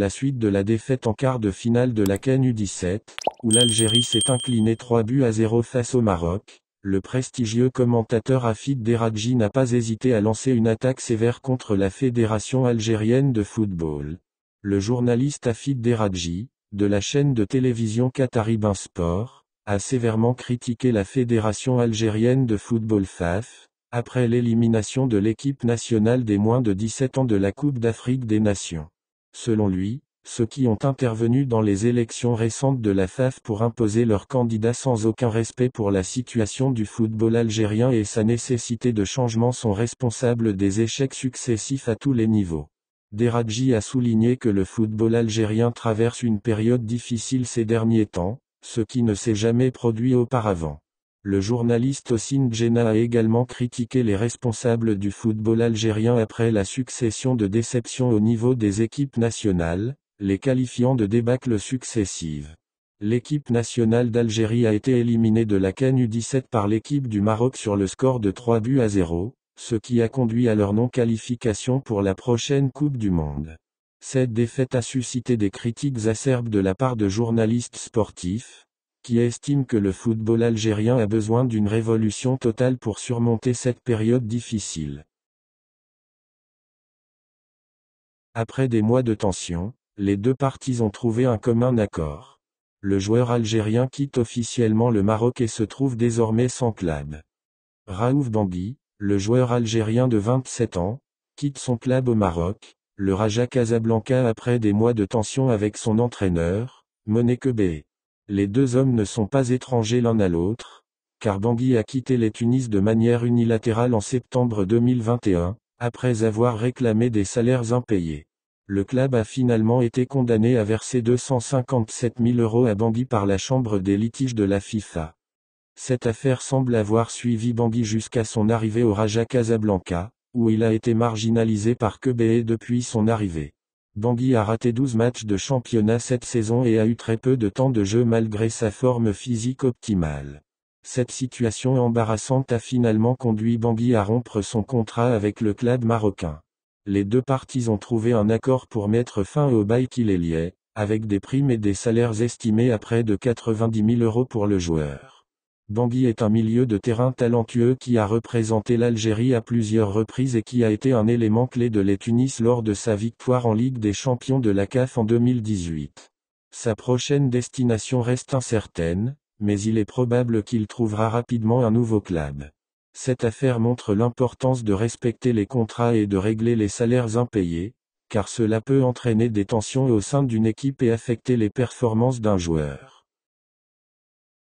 la suite de la défaite en quart de finale de la CAN U17, où l'Algérie s'est inclinée 3-0 face au Maroc, le prestigieux commentateur Hafid Deradji n'a pas hésité à lancer une attaque sévère contre la Fédération algérienne de football. Le journaliste Hafid Deradji, de la chaîne de télévision qatari Bein Sport, a sévèrement critiqué la Fédération algérienne de football FAF, après l'élimination de l'équipe nationale des moins de 17 ans de la Coupe d'Afrique des Nations. Selon lui, ceux qui ont intervenu dans les élections récentes de la FAF pour imposer leurs candidats sans aucun respect pour la situation du football algérien et sa nécessité de changement sont responsables des échecs successifs à tous les niveaux. Deradji a souligné que le football algérien traverse une période difficile ces derniers temps, ce qui ne s'est jamais produit auparavant. Le journaliste Hossein Djenna a également critiqué les responsables du football algérien après la succession de déceptions au niveau des équipes nationales, les qualifiant de débâcles successives. L'équipe nationale d'Algérie a été éliminée de la CAN U17 par l'équipe du Maroc sur le score de 3-0, ce qui a conduit à leur non-qualification pour la prochaine Coupe du Monde. Cette défaite a suscité des critiques acerbes de la part de journalistes sportifs, qui estime que le football algérien a besoin d'une révolution totale pour surmonter cette période difficile. Après des mois de tension, les deux parties ont trouvé un commun accord. Le joueur algérien quitte officiellement le Maroc et se trouve désormais sans club. Raouf Bangui, le joueur algérien de 27 ans, quitte son club au Maroc, le Raja Casablanca après des mois de tension avec son entraîneur, Monique Bey. Les deux hommes ne sont pas étrangers l'un à l'autre, car Bangui a quitté les Tunis de manière unilatérale en septembre 2021, après avoir réclamé des salaires impayés. Le club a finalement été condamné à verser 257 000 € à Bangui par la Chambre des litiges de la FIFA. Cette affaire semble avoir suivi Bangui jusqu'à son arrivée au Raja Casablanca, où il a été marginalisé par Kebé depuis son arrivée. Bangui a raté 12 matchs de championnat cette saison et a eu très peu de temps de jeu malgré sa forme physique optimale. Cette situation embarrassante a finalement conduit Bangui à rompre son contrat avec le club marocain. Les deux parties ont trouvé un accord pour mettre fin au bail qui les liait, avec des primes et des salaires estimés à près de 90 000 € pour le joueur. Bangui est un milieu de terrain talentueux qui a représenté l'Algérie à plusieurs reprises et qui a été un élément clé de les Tunis lors de sa victoire en Ligue des Champions de la CAF en 2018. Sa prochaine destination reste incertaine, mais il est probable qu'il trouvera rapidement un nouveau club. Cette affaire montre l'importance de respecter les contrats et de régler les salaires impayés, car cela peut entraîner des tensions au sein d'une équipe et affecter les performances d'un joueur.